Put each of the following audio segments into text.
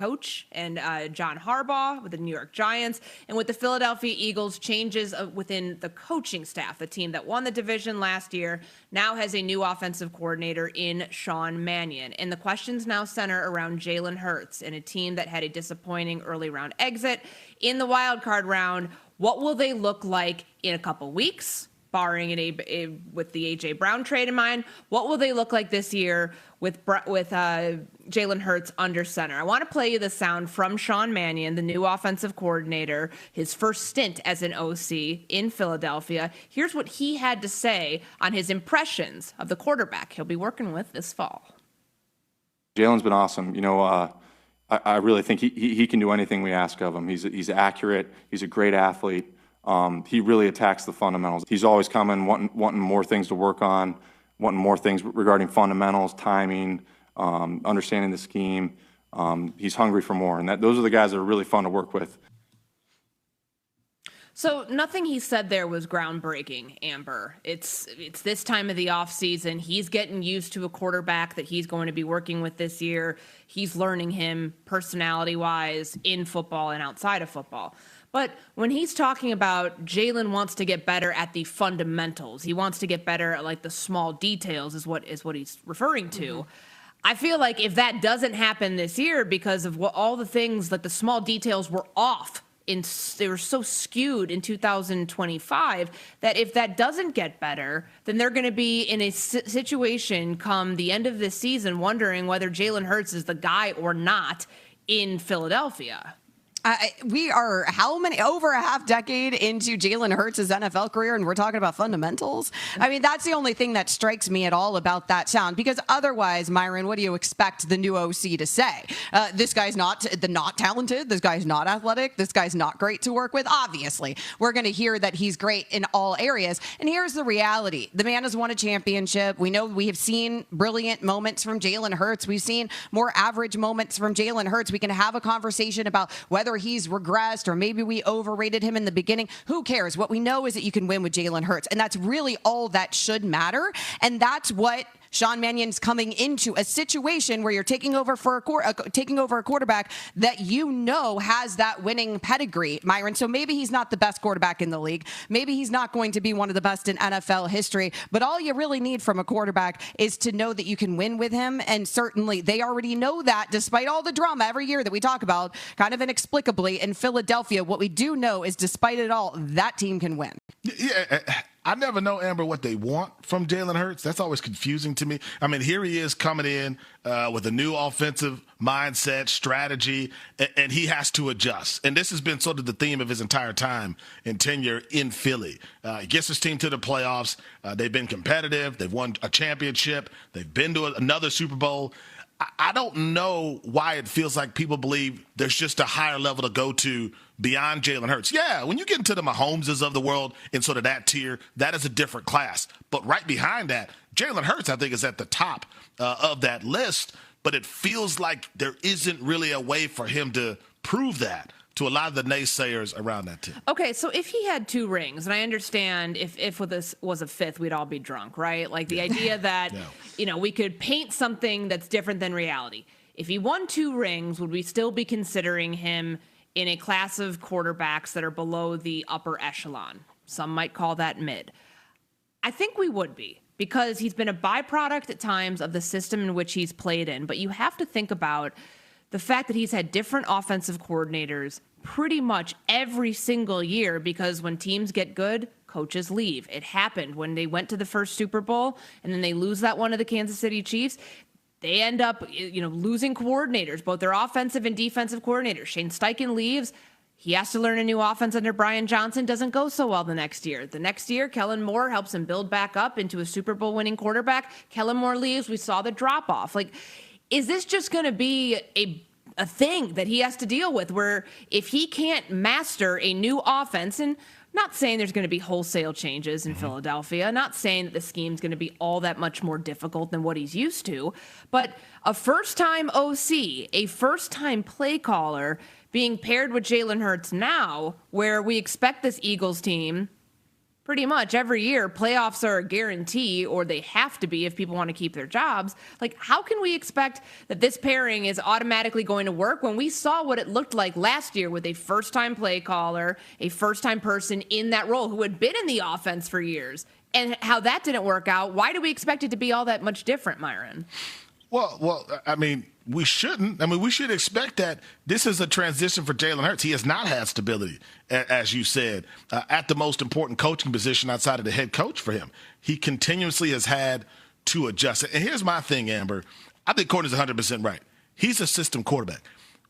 coach and John Harbaugh with the New York Giants, and with the Philadelphia Eagles, changes within the coaching staff. The team that won the division last year now has a new offensive coordinator in Sean Mannion. And the questions now center around Jalen Hurts and a team that had a disappointing early round exit. In the wild card round, what will they look like in a couple weeks? Barring with the A.J. Brown trade in mind, what will they look like this year with Jalen Hurts under center? I want to play you the sound from Sean Mannion, the new offensive coordinator, his first stint as an OC in Philadelphia. Here's what he had to say on his impressions of the quarterback he'll be working with this fall. Jalen's been awesome. I really think he can do anything we ask of him. He's accurate. He's a great athlete. He really attacks the fundamentals. He's always coming, wanting more things to work on, wanting more things regarding fundamentals, timing, understanding the scheme. He's hungry for more, and those are the guys that are really fun to work with. So nothing he said there was groundbreaking, Amber. It's this time of the offseason. He's getting used to a quarterback that he's going to be working with this year. He's learning him personality-wise in football and outside of football. But when he's talking about Jalen wants to get better at the fundamentals, he wants to get better at like the small details is what he's referring to. Mm-hmm. I feel like if that doesn't happen this year because of all the things that the small details were off, they were so skewed in 2025 that if that doesn't get better, then they're going to be in a situation come the end of this season wondering whether Jalen Hurts is the guy or not in Philadelphia. We are over a half decade into Jalen Hurts' NFL career, and we're talking about fundamentals. I mean, that's the only thing that strikes me at all about that sound, because otherwise, Myron, what do you expect the new OC to say? This guy's not talented. This guy's not athletic. This guy's not great to work with. Obviously, we're going to hear that he's great in all areas. And here's the reality. The man has won a championship. We know we have seen brilliant moments from Jalen Hurts. We've seen more average moments from Jalen Hurts. We can have a conversation about whether he's regressed or maybe we overrated him in the beginning. Who cares? What we know is that you can win with Jalen Hurts, and that's really all that should matter. And that's what Sean Mannion's coming into, a situation where you're taking over a quarterback that has that winning pedigree, Myron. So maybe he's not the best quarterback in the league. Maybe he's not going to be one of the best in NFL history. But all you really need from a quarterback is to know that you can win with him. And certainly they already know that, despite all the drama every year that we talk about, kind of inexplicably in Philadelphia. What we do know is, despite it all, that team can win. Yeah. I never know, Amber, what they want from Jalen Hurts. That's always confusing to me. I mean, here he is coming in with a new offensive mindset, strategy, and he has to adjust. And this has been sort of the theme of his entire time and tenure in Philly. He gets his team to the playoffs. They've been competitive. They've won a championship. They've been to another Super Bowl. I don't know why it feels like people believe there's just a higher level to go to beyond Jalen Hurts. Yeah, when you get into the Mahomeses of the world in sort of that tier, that is a different class. But right behind that, Jalen Hurts, I think, is at the top of that list. But it feels like there isn't really a way for him to prove that to a lot of the naysayers around that team. Okay, so if he had 2 rings, and I understand if this was a 5th, we'd all be drunk, right? Like the idea that, we could paint something that's different than reality. If he won 2 rings, would we still be considering him in a class of quarterbacks that are below the upper echelon? Some might call that mid. I think we would be, because he's been a byproduct at times of the system in which he's played in. But you have to think about the fact that he's had different offensive coordinators pretty much every single year, because when teams get good, coaches leave. It happened when they went to the first Super Bowl and then they lose that one to the Kansas City Chiefs. They end up, losing coordinators, both their offensive and defensive coordinators. Shane Steichen leaves. He has to learn a new offense under Brian Johnson. Doesn't go so well the next year. The next year, Kellen Moore helps him build back up into a Super Bowl winning quarterback. Kellen Moore leaves. We saw the drop off. Is this just going to be a thing that he has to deal with, where if he can't master a new offense, and not saying there's going to be wholesale changes in Philadelphia, not saying that the scheme's going to be all that much more difficult than what he's used to, but a first-time OC, a first-time play caller being paired with Jalen Hurts now, where we expect this Eagles team pretty much every year playoffs are a guarantee, or they have to be if people want to keep their jobs. Like, how can we expect that this pairing is automatically going to work when we saw what it looked like last year with a first-time play caller, a first-time person in that role who had been in the offense for years, and how that didn't work out? Why do we expect it to be all that much different, Myron? Well, I mean, we shouldn't. I mean, we should expect that this is a transition for Jalen Hurts. He has not had stability, as you said, at the most important coaching position outside of the head coach for him. He continuously has had to adjust. And here's my thing, Amber. I think Courtney's 100% right. He's a system quarterback.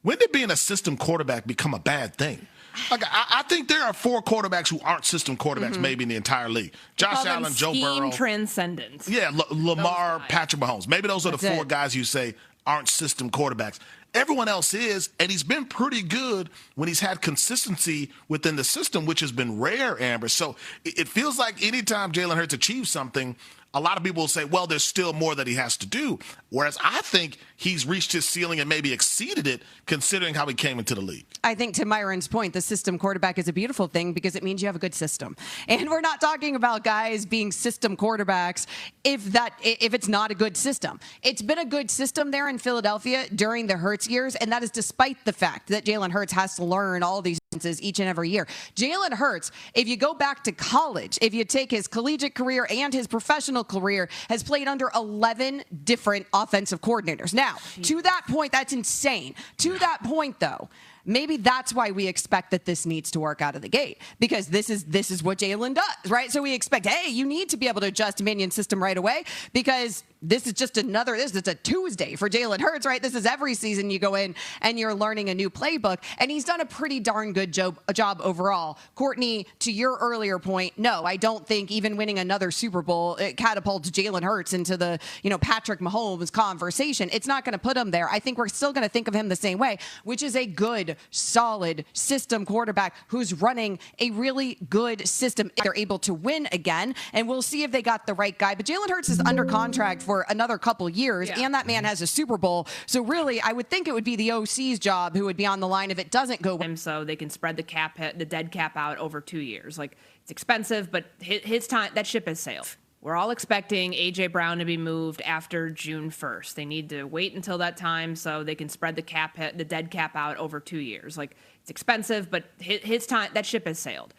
When did being a system quarterback become a bad thing? Like, I think there are 4 quarterbacks who aren't system quarterbacks maybe in the entire league. Josh Allen, Joe Burrow. Transcendent. Yeah, Lamar, Patrick Mahomes. Maybe those are the 4 guys you say aren't system quarterbacks. Everyone else is, and he's been pretty good when he's had consistency within the system, which has been rare, Amber. So it feels like anytime Jalen Hurts achieves something, a lot of people will say, well, there's still more that he has to do. Whereas I think he's reached his ceiling and maybe exceeded it, considering how he came into the league. I think to Myron's point, the system quarterback is a beautiful thing because it means you have a good system. And we're not talking about guys being system quarterbacks if it's not a good system. It's been a good system there in Philadelphia during the Hurts years, and that is despite the fact that Jalen Hurts has to learn all these each and every year. Jalen Hurts, if you go back to college, if you take his collegiate career and his professional career, has played under 11 different offensive coordinators. Now, to that point, that's insane. To that point, though, maybe that's why we expect that this needs to work out of the gate, because this is what Jalen does, right? So we expect, hey, you need to be able to adjust Mannion's system right away, because this is just this is a Tuesday for Jalen Hurts, right? This is every season you go in and you're learning a new playbook, and he's done a pretty darn good job overall. Courtney, to your earlier point, no, I don't think even winning another Super Bowl, it catapults Jalen Hurts into the, Patrick Mahomes conversation. It's not going to put him there. I think we're still going to think of him the same way, which is a good, solid system quarterback who's running a really good system. They're able to win again, and we'll see if they got the right guy. But Jalen Hurts is under contract for another couple years, and that man has a Super Bowl. So really, I would think it would be the OC's job who would be on the line if it doesn't go well. So they can spread the dead cap out over 2 years. Like, it's expensive, but his time, that ship has sailed. We're all expecting A.J. Brown to be moved after June 1st. They need to wait until that time so they can spread the dead cap out over 2 years. Like, it's expensive, but his time, that ship has sailed.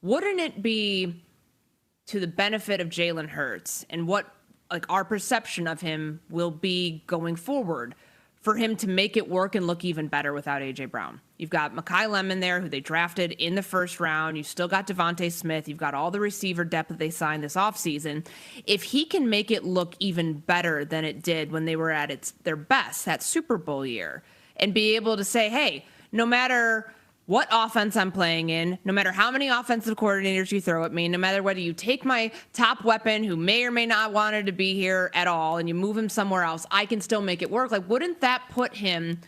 Wouldn't it be to the benefit of Jalen Hurts and what our perception of him will be going forward for him to make it work and look even better without A.J. Brown? You've got Mekhi Lemon there, who they drafted in the first round. You've still got Devontae Smith. You've got all the receiver depth that they signed this offseason. If he can make it look even better than it did when they were at their best, that Super Bowl year, and be able to say, hey, no matter what offense I'm playing in, no matter how many offensive coordinators you throw at me, no matter whether you take my top weapon who may or may not wanted to be here at all and you move him somewhere else, I can still make it work. Like, wouldn't that put him,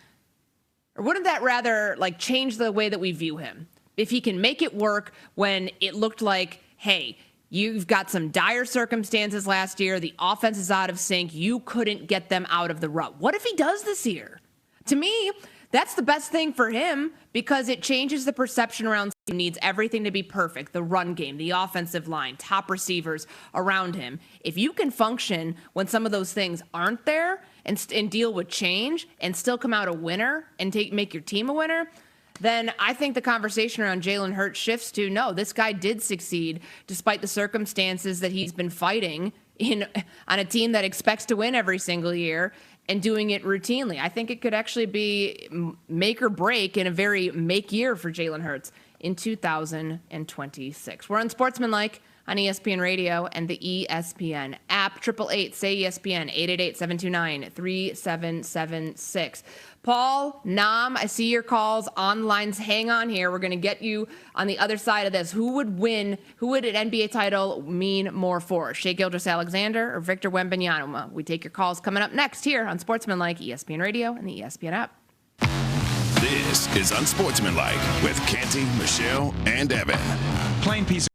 or wouldn't that rather change the way that we view him? If he can make it work when it looked like, hey, you've got some dire circumstances last year, the offense is out of sync, you couldn't get them out of the rut. What if he does this year? To me, that's the best thing for him, because it changes the perception around him. He needs everything to be perfect. The run game, the offensive line, top receivers around him. If you can function when some of those things aren't there and deal with change and still come out a winner and make your team a winner, then I think the conversation around Jalen Hurts shifts to, no, this guy did succeed despite the circumstances that he's been fighting on a team that expects to win every single year, and doing it routinely. I think it could actually be make or break in a very make year for Jalen Hurts in 2026. We're on Sportsmanlike on ESPN Radio and the ESPN app. 888-SAY-ESPN, 888-729-3776. Paul, Nam, I see your calls on lines. Hang on here. We're going to get you on the other side of this. Who would win? Who would an NBA title mean more for? Shai Gilgeous-Alexander or Victor Wembanyama? We take your calls coming up next here on Sportsmanlike, ESPN Radio and the ESPN app. This is Unsportsmanlike with Canty, Michelle, and Evan. Plain piece